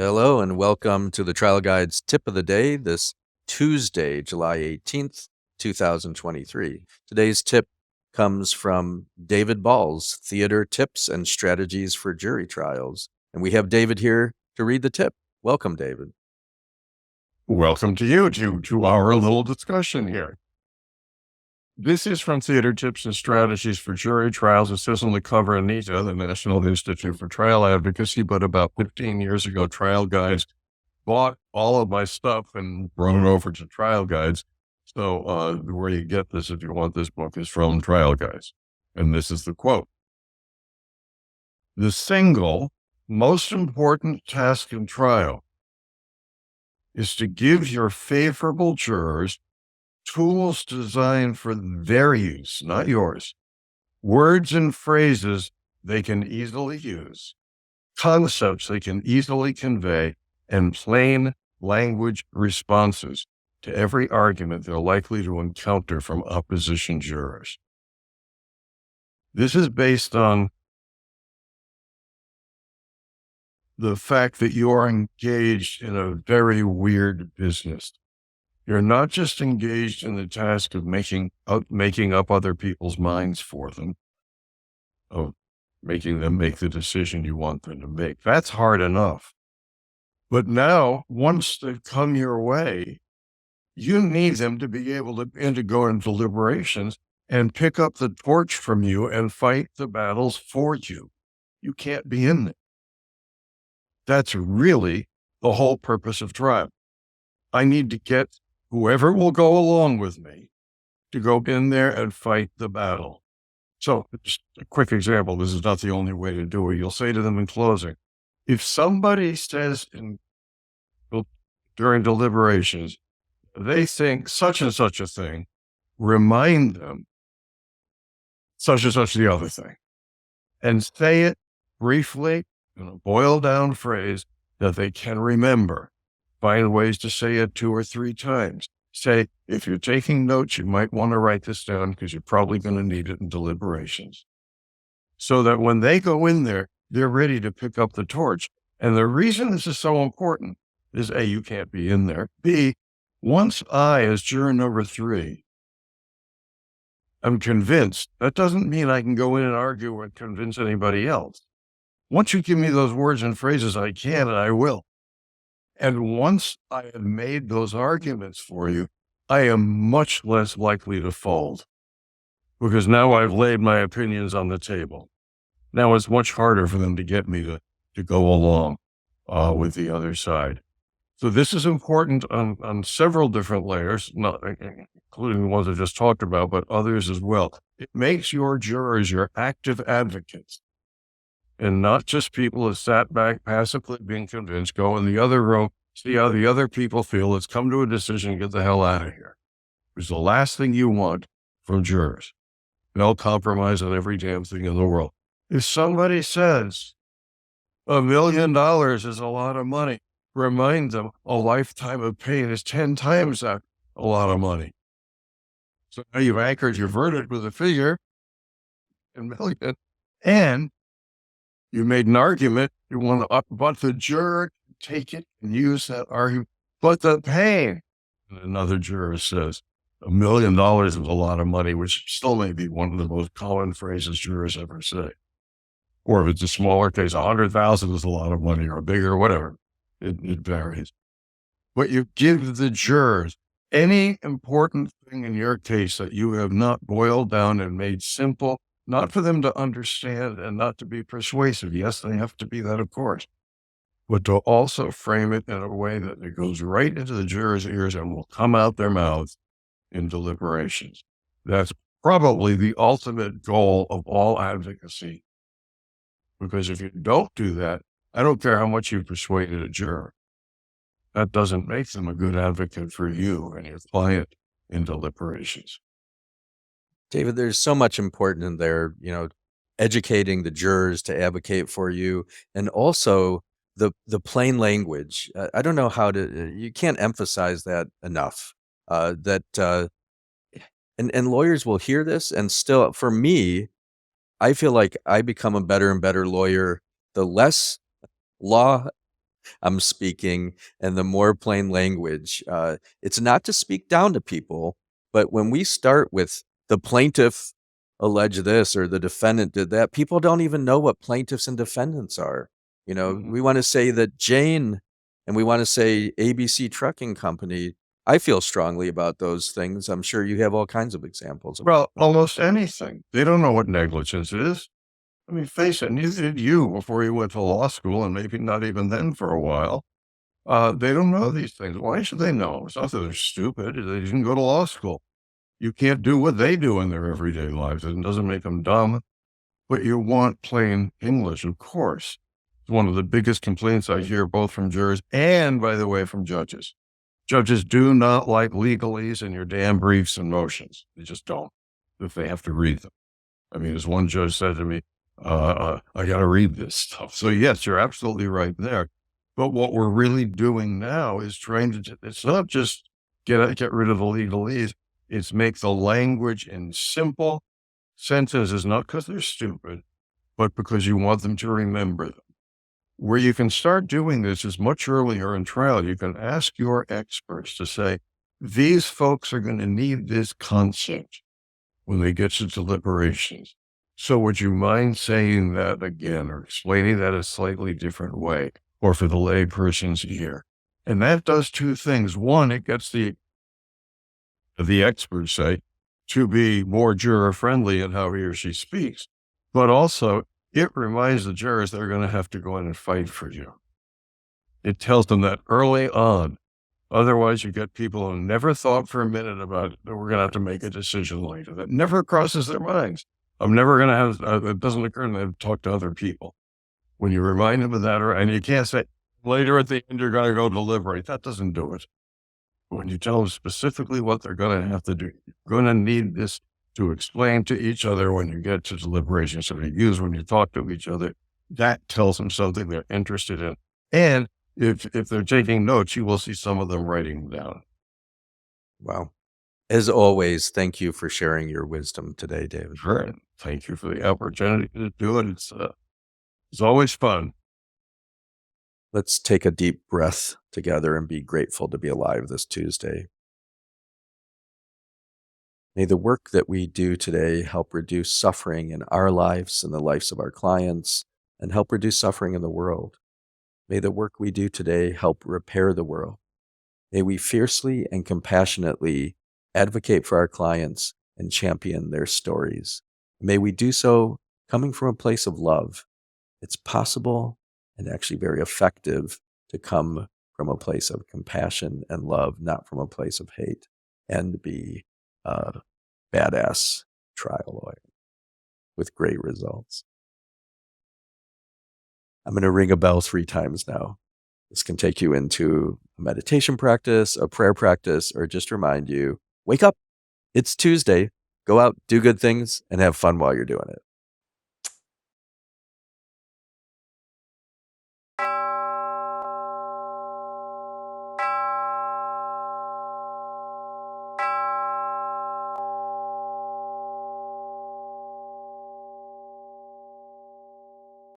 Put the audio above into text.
Hello and welcome to the Trial Guide's Tip of the Day this Tuesday, July 18th, 2023. Today's tip comes from David Ball's Theater Tips and Strategies for Jury Trials. And we have David here to read the tip. Welcome, David. Welcome to you to our little discussion here. This is from Theater Tips and Strategies for Jury Trials. This doesn't cover ANITA, the National Institute for Trial Advocacy, but about 15 years ago, Trial Guides bought all of my stuff and brought it over to Trial Guides. So where you get this, if you want this book, is from Trial Guides. And this is the quote. The single most important task in trial is to give your favorable jurors tools designed for their use, not yours, words and phrases they can easily use, concepts they can easily convey, and plain language responses to every argument they're likely to encounter from opposition jurors. This is based on the fact that you are engaged in a very weird business. You're not just engaged in the task of making up other people's minds for them, of making them make the decision you want them to make. That's hard enough. But now, once they've come your way, you need them to be able to go into deliberations and pick up the torch from you and fight the battles for you. You can't be in there. That's really the whole purpose of trial. I need to get whoever will go along with me to go in there and fight the battle. So just a quick example. This is not the only way to do it. You'll say to them in closing, if somebody says during deliberations, they think such and such a thing, remind them such and such the other thing, and say it briefly in a boiled down phrase that they can remember. Find ways to say it 2 or 3 times. Say, if you're taking notes, you might want to write this down because you're probably going to need it in deliberations. So that when they go in there, they're ready to pick up the torch. And the reason this is so important is A, you can't be in there. B, once I, as juror number 3, am convinced, that doesn't mean I can go in and argue and convince anybody else. Once you give me those words and phrases, I can and I will. And once I have made those arguments for you, I am much less likely to fold because now I've laid my opinions on the table. Now it's much harder for them to get me to go along with the other side. So this is important on several different layers, not including the ones I just talked about, but others as well. It makes your jurors your active advocates, and not just people who sat back passively being convinced, go in the other room, see how the other people feel, let's come to a decision, get the hell out of here. It's the last thing you want from jurors. They'll compromise on every damn thing in the world. If somebody says $1 million is a lot of money, remind them a lifetime of pain is 10 times that a lot of money. So now you've anchored your verdict with a figure, $1 million, and you made an argument, you want to but the juror take it and use that argument, but the pain. And another juror says, $1 million is a lot of money, which still may be one of the most common phrases jurors ever say. Or if it's a smaller case, 100,000 is a lot of money, or bigger, whatever. It varies. But you give the jurors any important thing in your case that you have not boiled down and made simple, not for them to understand and not to be persuasive. Yes, they have to be that, of course, but to also frame it in a way that it goes right into the jurors' ears and will come out their mouths in deliberations. That's probably the ultimate goal of all advocacy. Because if you don't do that, I don't care how much you've persuaded a juror. That doesn't make them a good advocate for you and your client in deliberations. David, there's so much important in there, educating the jurors to advocate for you, and also the plain language. I don't know how to, you can't emphasize that enough, and lawyers will hear this, and still, for me, I feel like I become a better and better lawyer the less law I'm speaking, and the more plain language. It's not to speak down to people, but when we start with the plaintiff alleged this or the defendant did that, people don't even know what plaintiffs and defendants are. Mhm. We want to say that Jane and we want to say ABC Trucking Company. I feel strongly about those things. I'm sure you have all kinds of examples of. Well, almost anything. They don't know what negligence is. I mean, face it, neither did you before you went to law school, and maybe not even then for a while. They don't know these things. Why should they know? It's not that they're stupid. They didn't go to law school. You can't do what they do in their everyday lives. It doesn't make them dumb, but you want plain English, of course. It's one of the biggest complaints I hear both from jurors and, by the way, from judges. Judges do not like legalese in your damn briefs and motions. They just don't, if they have to read them. I mean, as one judge said to me, I got to read this stuff. So yes, you're absolutely right there. But what we're really doing now is trying to, it's not just get rid of the legalese. It's make the language in simple sentences, not because they're stupid, but because you want them to remember them. Where you can start doing this is much earlier in trial. You can ask your experts to say, these folks are going to need this concept when they get to deliberations. So would you mind saying that again or explaining that a slightly different way or for the lay person's ear? And that does two things. One, it gets the experts say to be more juror friendly in how he or she speaks, but also it reminds the jurors they're going to have to go in and fight for you. It tells them that early on. Otherwise, you get people who never thought for a minute about it, that we're going to have to make a decision later. That never crosses their minds. I'm never going to have, it doesn't occur to them to talk to other people. When you remind them of that, and you can't say, later at the end, you're going to go deliberate. That doesn't do it. When you tell them specifically what they're going to have to do, you're going to need this to explain to each other when you get to deliberation. So you use when you talk to each other, that tells them something they're interested in. And if they're taking notes, you will see some of them writing down. Wow. As always, thank you for sharing your wisdom today, David. Sure. Thank you for the opportunity to do it. It's always fun. Let's take a deep breath together and be grateful to be alive this Tuesday. May the work that we do today help reduce suffering in our lives and the lives of our clients and help reduce suffering in the world. May the work we do today help repair the world. May we fiercely and compassionately advocate for our clients and champion their stories. May we do so coming from a place of love. It's possible and actually very effective to come from a place of compassion and love, not from a place of hate, and be a badass trial lawyer with great results. I'm going to ring a bell 3 times now. This can take you into a meditation practice, a prayer practice, or just remind you, wake up. It's Tuesday. Go out, do good things, and have fun while you're doing it.